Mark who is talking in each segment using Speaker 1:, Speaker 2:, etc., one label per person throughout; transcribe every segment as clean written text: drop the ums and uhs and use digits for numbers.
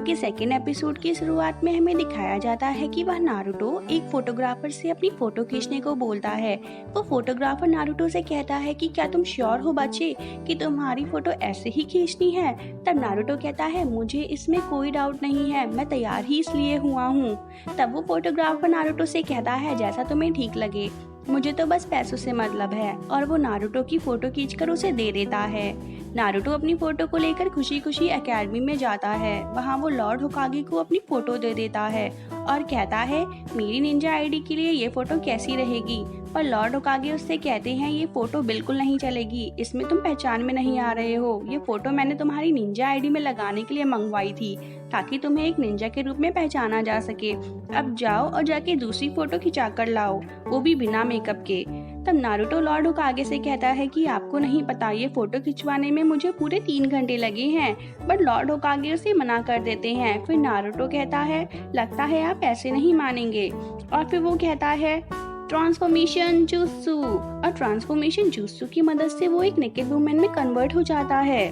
Speaker 1: के second episode की शुरुआत में हमें दिखाया जाता है कि वह नारुतो एक फोटोग्राफर से अपनी फोटो खींचने को बोलता है। वो फोटोग्राफर नारुतो से कहता है कि क्या तुम श्योर हो बच्चे कि तुम्हारी फोटो ऐसे ही खींचनी है। तब नारुतो कहता है मुझे इसमें कोई डाउट नहीं है, मैं तैयार ही इसलिए हुआ हूँ। तब वो फोटोग्राफर नारुतो से कहता है जैसा तुम्हें ठीक लगे, मुझे तो बस पैसों से मतलब है। और वो नारुतो की फोटो खींचकर उसे दे देता है। नारुतो अपनी फोटो को लेकर खुशी खुशी एकेडमी में जाता है। वहाँ वो लॉर्ड होकागे को अपनी फोटो दे देता है और कहता है मेरी निंजा आईडी के लिए ये फोटो कैसी रहेगी। पर लॉर्ड होकागे उससे कहते हैं ये फोटो बिल्कुल नहीं चलेगी, इसमें तुम पहचान में नहीं आ रहे हो। ये फोटो मैंने तुम्हारी निंजा आईडी में लगाने के लिए मंगवाई थी ताकि तुम्हें एक निंजा के रूप में पहचाना जा सके। अब जाओ और जाके दूसरी फोटो खिंचा कर लाओ, वो भी बिना मेकअप के। तब नारुतो लॉर्ड होकागे से कहता है कि आपको नहीं पता, ये फोटो खिंचवाने में मुझे पूरे 3 घंटे लगे हैं। बट लॉर्ड होकागे उसे मना कर देते हैं। फिर नारुतो कहता है लगता है आप ऐसे नहीं मानेंगे। और फिर वो कहता है ट्रांसफॉर्मेशन जुत्सु, और ट्रांसफॉर्मेशन जुत्सु की मदद से वो एक नेकेड वुमेन में कन्वर्ट हो जाता है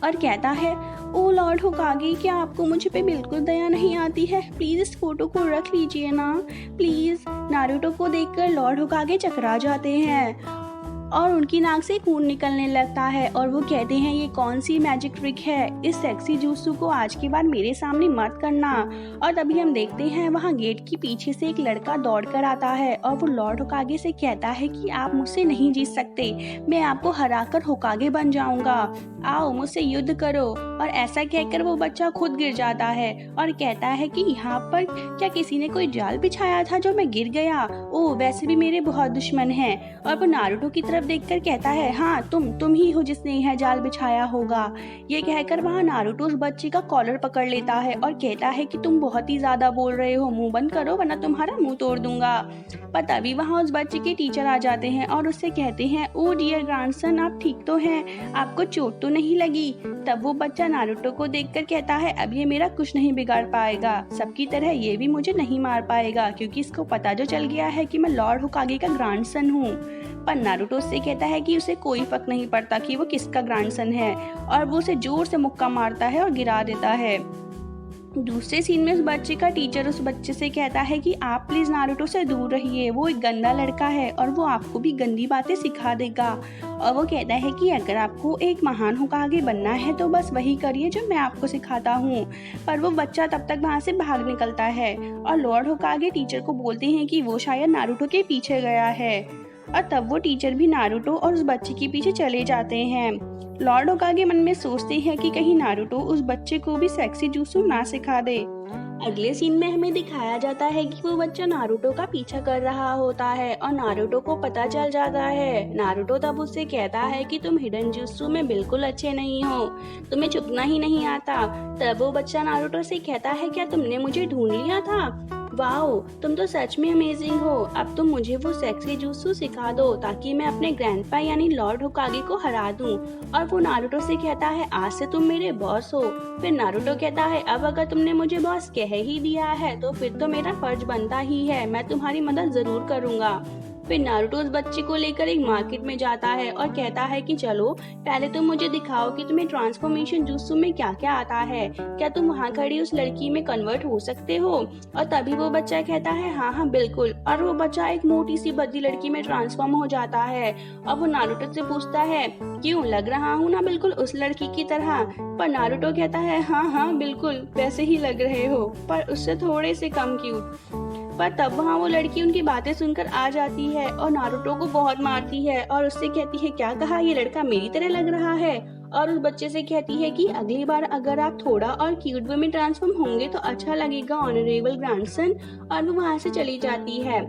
Speaker 1: और कहता है ओ लॉर्ड होकागे, क्या आपको मुझे पे बिल्कुल दया नहीं आती है? प्लीज इस फोटो को रख लीजिए ना प्लीज। नारुतो को देखकर लॉर्ड होकागे चकरा जाते हैं और उनकी नाक से खून निकलने लगता है और वो कहते हैं ये कौन सी मैजिक ट्रिक है, इस सेक्सी जुत्सु को आज के बाद मेरे सामने मत करना। और तभी हम देखते हैं वहाँ गेट के पीछे से एक लड़का दौड़ कर आता है और वो लॉर्ड होकागे से कहता है कि आप मुझसे नहीं जीत सकते, मैं आपको हराकर होकागे बन जाऊंगा, आओ मुझसे युद्ध करो। और ऐसा कहकर वो बच्चा खुद गिर जाता है और कहता है कि यहाँ पर क्या किसी ने कोई जाल बिछाया था जो मैं गिर गया? ओह वैसे भी मेरे बहुत दुश्मन हैं। और वो नारुतो की तरफ देखकर कहता है हाँ तुम ही हो जिसने यह जाल बिछाया होगा। ये कहकर वहाँ नारुतो उस बच्चे का कॉलर पकड़ लेता है और कहता है कि तुम बहुत ही ज्यादा बोल रहे हो, मुंह बंद करो वरना तुम्हारा मुंह तोड़ दूंगा। पर तभी वहाँ उस बच्चे के टीचर आ जाते हैं और उससे कहते हैं ओ डियर ग्रैंडसन, आप ठीक तो हैं, आपको चोट तो नहीं लगी? तब वो बच्चा नारुतो को देखकर कहता है अब ये मेरा कुछ नहीं बिगाड़ पाएगा, सबकी तरह ये भी मुझे नहीं मार पाएगा क्योंकि इसको पता जो चल गया है कि मैं लॉर्ड होकागे का ग्रैंडसन हूँ। पर नारुतो उससे कहता है कि उसे कोई फर्क नहीं पड़ता कि वो किसका ग्रैंडसन है और वो उसे जोर से मुक्का मारता है और गिरा देता है। दूसरे सीन में उस बच्चे का टीचर उस बच्चे से कहता है कि आप प्लीज नारुतो से दूर रहिए, वो एक गंदा लड़का है और वो आपको भी गंदी बातें सिखा देगा। और वो कहता है कि अगर आपको एक महान होकागे बनना है तो बस वही करिए जो मैं आपको सिखाता हूँ। पर वो बच्चा तब तक वहाँ से भाग निकलता है और लॉर्ड होकागे टीचर को बोलते हैं कि वो शायद नारुतो के पीछे गया है। और तब वो टीचर भी नारुतो और उस बच्चे के पीछे चले जाते हैं। लॉर्ड होकागे मन में सोचते हैं कि कहीं नारुतो उस बच्चे को भी सेक्सी जुत्सु ना सिखा दे। अगले सीन में हमें दिखाया जाता है कि वो बच्चा नारुतो का पीछा कर रहा होता है और नारुतो को पता चल जाता है। नारुतो तब उससे कहता है कि तुम हिडन जुत्सु में बिल्कुल अच्छे नहीं हो, तुम्हें छुपना ही नहीं आता। तब वो बच्चा नारुतो से कहता है क्या तुमने मुझे ढूंढ लिया था? वाओ तुम तो सच में अमेजिंग हो, अब तुम मुझे वो सेक्सी जुत्सु सिखा दो ताकि मैं अपने ग्रैंडपा यानी लॉर्ड होकागे को हरा दूं। और वो नारुतो से कहता है आज से तुम मेरे बॉस हो। फिर नारुतो कहता है अब अगर तुमने मुझे बॉस कह ही दिया है तो फिर तो मेरा फर्ज बनता ही है, मैं तुम्हारी मदद जरूर करूंगा। फिर नारुतो उस बच्चे को लेकर एक मार्केट में जाता है और कहता है कि चलो पहले तुम मुझे दिखाओ कि तुम्हें ट्रांसफॉर्मेशन जुत्सु में क्या क्या आता है, क्या तुम वहाँ खड़ी उस लड़की में कन्वर्ट हो सकते हो? और तभी वो बच्चा कहता है हाँ बिल्कुल। और वो बच्चा एक मोटी सी भद्दी लड़की में ट्रांसफॉर्म हो जाता है और वो नारुतो से पूछता है क्यों लग रहा हूँ ना बिल्कुल उस लड़की की तरह? पर नारुतो कहता है हाँ बिल्कुल वैसे ही लग रहे हो, पर उससे थोड़े से कम क्यूट। पर तब वहाँ वो लड़की उनकी बातें सुनकर आ जाती है और नारुतो को बहुत मारती है और उससे कहती है क्या कहा, ये लड़का मेरी तरह लग रहा है? और उस बच्चे से कहती है कि अगली बार अगर आप थोड़ा और क्यूट वे में ट्रांसफॉर्म होंगे तो अच्छा लगेगा ऑनरेबल ग्रैंडसन। और वो वहाँ से चली जाती है।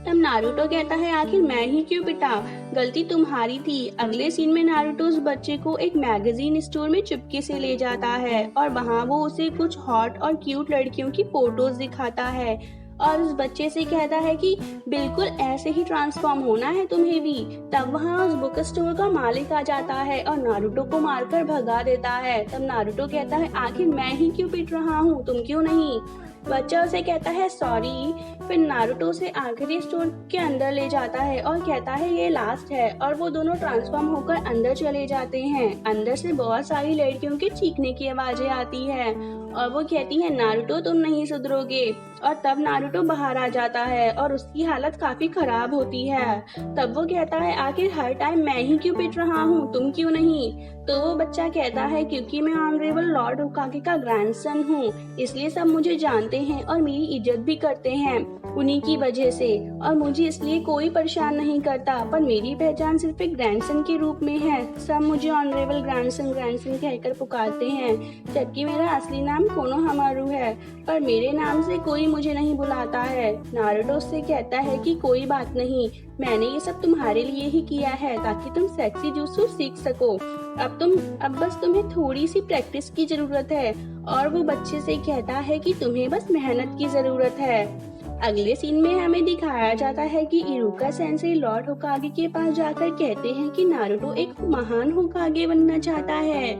Speaker 1: तब नारुतो कहता है आखिर मैं ही क्यों पिटा, गलती तुम्हारी थी। अगले सीन में नारुतो उस बच्चे को एक मैगजीन स्टोर में चुपके से ले जाता है और वहाँ वो उसे कुछ हॉट और क्यूट लड़कियों की फोटोज दिखाता है और उस बच्चे से कहता है कि बिल्कुल ऐसे ही ट्रांसफॉर्म होना है तुम्हें भी। तब वहाँ उस बुक स्टोर का मालिक आ जाता है और नारुतो को मारकर भगा देता है। तब नारुतो कहता है आखिर मैं ही क्यों पिट रहा हूँ, तुम क्यों नहीं? बच्चा उसे कहता है सॉरी। फिर नारुतो उसे आखिरी स्टोर के अंदर ले जाता है और कहता है ये लास्ट है, और वो दोनों ट्रांसफॉर्म होकर अंदर चले जाते हैं। अंदर से बहुत सारी लड़कियों के चीखने की आवाजें आती है और वो कहती है नारुतो तुम नहीं सुधरोगे। और तब नारुतो बाहर आ जाता है और उसकी हालत काफी खराब होती है। तब वो कहता है आखिर हर टाइम मैं ही क्यों पिट रहा हूँ, तुम क्यों नहीं? तो वो बच्चा कहता है क्योंकि मैं ऑनरेबल लॉर्ड होकागे का ग्रैंडसन हूँ, इसलिए सब मुझे जानते हैं और मेरी इज्जत भी करते हैं उन्हीं की वजह से, और मुझे इसलिए कोई परेशान नहीं करता। पर मेरी पहचान सिर्फ एक ग्रैंडसन के रूप में है, सब मुझे ऑनरेबल ग्रैंडसन ग्रैंडसन कहकर पुकारते हैं, जबकि मेरा असली नाम कोनोहामारू है, पर मेरे नाम से कोई मुझे नहीं बुलाता है। नारुतो उससे कहता है कि कोई बात नहीं, मैंने ये सब तुम्हारे लिए ही किया है ताकि तुम सेक्सी जुत्सु सीख सको। अब बस तुम्हें थोड़ी सी प्रैक्टिस की जरूरत है। और वो बच्चे से कहता है कि तुम्हें बस मेहनत की जरूरत है। अगले सीन में हमें दिखाया जाता है कि इरुका सेंसेई लॉर्ड होकागे के पास जाकर कहते हैं कि नारुतो एक महान होकागे बनना चाहता है,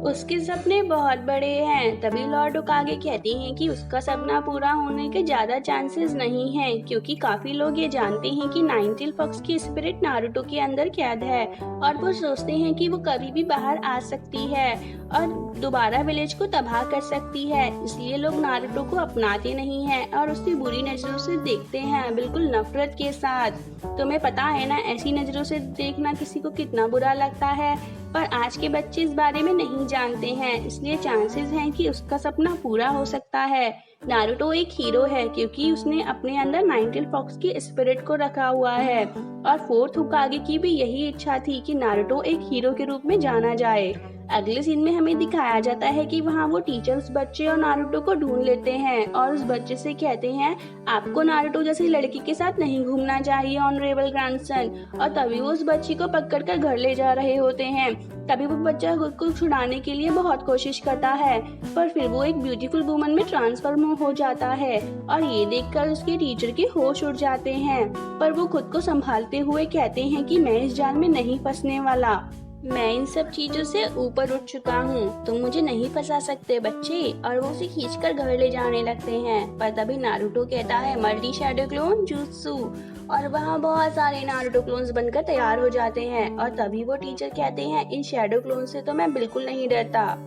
Speaker 1: उसके सपने बहुत बड़े हैं। तभी लॉर्ड होकागे कहते हैं कि उसका सपना पूरा होने के ज्यादा चांसेस नहीं हैं, क्योंकि काफी लोग ये जानते हैं कि नाइन टेल फॉक्स की स्पिरिट नारुतो के अंदर कैद है और वो सोचते हैं कि वो कभी भी बाहर आ सकती है और दोबारा विलेज को तबाह कर सकती है। इसलिए लोग नारुतो को अपनाते नहीं हैं और उससे बुरी नजरों से देखते हैं, बिल्कुल नफरत के साथ। तुम्हें पता है ना ऐसी नजरों से देखना किसी को कितना बुरा लगता है, पर आज के बच्चे इस बारे में नहीं जानते हैं, इसलिए चांसेस हैं कि उसका सपना पूरा हो सकता है। नारुतो एक हीरो है क्योंकि उसने अपने अंदर नाइन टेल फॉक्स की स्पिरिट को रखा हुआ है, और फोर्थ होकागे की भी यही इच्छा थी कि नारुतो एक हीरो के रूप में जाना जाए। अगले सीन में हमें दिखाया जाता है कि वहाँ वो टीचर उस बच्चे और नारुतो को ढूंढ लेते हैं और उस बच्चे से कहते हैं आपको नारुतो जैसी लड़की के साथ नहीं घूमना चाहिए ऑनरेबल ग्रैंडसन, और तभी वो उस बच्ची को पकड़ कर घर ले जा रहे होते हैं। तभी वो बच्चा खुद को छुड़ाने के लिए बहुत कोशिश करता है, पर फिर वो एक ब्यूटीफुल वुमन में ट्रांसफॉर्म हो जाता है और ये देखकर उसके टीचर के होश उड़ जाते हैं। पर वो खुद को संभालते हुए कहते हैं कि मैं इस जाल में नहीं फंसने वाला, मैं इन सब चीजों से ऊपर उठ चुका हूँ, तुम मुझे नहीं फंसा सकते बच्चे। और वो उसे खींचकर घर ले जाने लगते हैं। पर तभी नारुतो कहता है मल्टी शैडो क्लोन जुत्सु, और वहाँ बहुत सारे नारुतो क्लोन्स बनकर तैयार हो जाते हैं। और तभी वो टीचर कहते हैं इन शैडो क्लोन से तो मैं बिल्कुल नहीं डरता,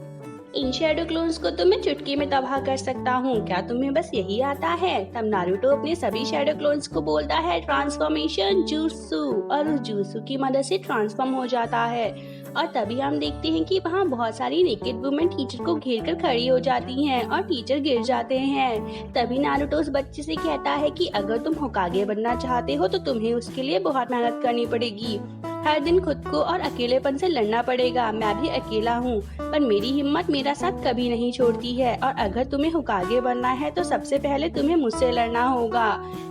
Speaker 1: इन शैडो क्लोन्स को तो मैं चुटकी में तबाह कर सकता हूँ, क्या तुम्हें बस यही आता है? तब नारुतो अपने सभी शैडो क्लोन्स को बोलता है ट्रांसफॉर्मेशन जुत्सु, और उस जुत्सु की मदद से ट्रांसफॉर्म हो जाता है। और तभी हम देखते हैं कि वहाँ बहुत सारी नेकेड वुमेन टीचर को घेर कर खड़ी हो जाती हैं और टीचर गिर जाते हैं। तभी नारुतो उस बच्चे से कहता है कि अगर तुम होकागे बनना चाहते हो तो तुम्हें उसके लिए बहुत मेहनत करनी पड़ेगी, हर दिन खुद को और अकेलेपन से लड़ना पड़ेगा। मैं भी अकेला हूँ, पर मेरी हिम्मत मेरा साथ कभी नहीं छोड़ती है, और अगर तुम्हें होकागे बनना है तो सबसे पहले तुम्हें मुझसे लड़ना होगा,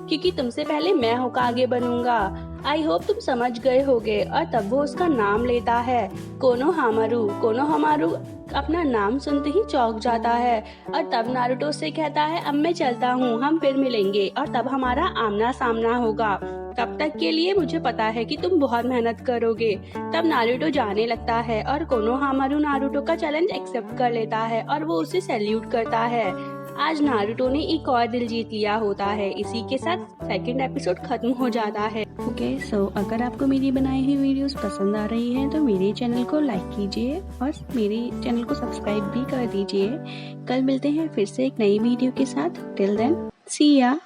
Speaker 1: क्योंकि तुमसे पहले मैं होकागे बनूंगा। आई होप तुम समझ गए होगे। और तब वो उसका नाम लेता है कोनोहामारू। कोनोहामारू अपना नाम सुनते ही चौंक जाता है, और तब नारुतो से कहता है अब मैं चलता हूँ, हम फिर मिलेंगे और तब हमारा आमना सामना होगा। तब तक के लिए मुझे पता है कि तुम बहुत मेहनत करोगे। तब नारुतो जाने लगता है और कोनोहामारू नारुतो का चैलेंज एक्सेप्ट कर लेता है और वो उसे सैल्यूट करता है। आज नारुतो ने एक और दिल जीत लिया होता है। इसी के साथ सेकंड एपिसोड खत्म हो जाता है। ओके सो अगर आपको मेरी बनाई हुई वीडियोस पसंद आ रही हैं तो मेरे चैनल को लाइक कीजिए और मेरे चैनल को सब्सक्राइब भी कर दीजिए। कल मिलते हैं फिर से एक नई वीडियो के साथ। टिल देन सी या।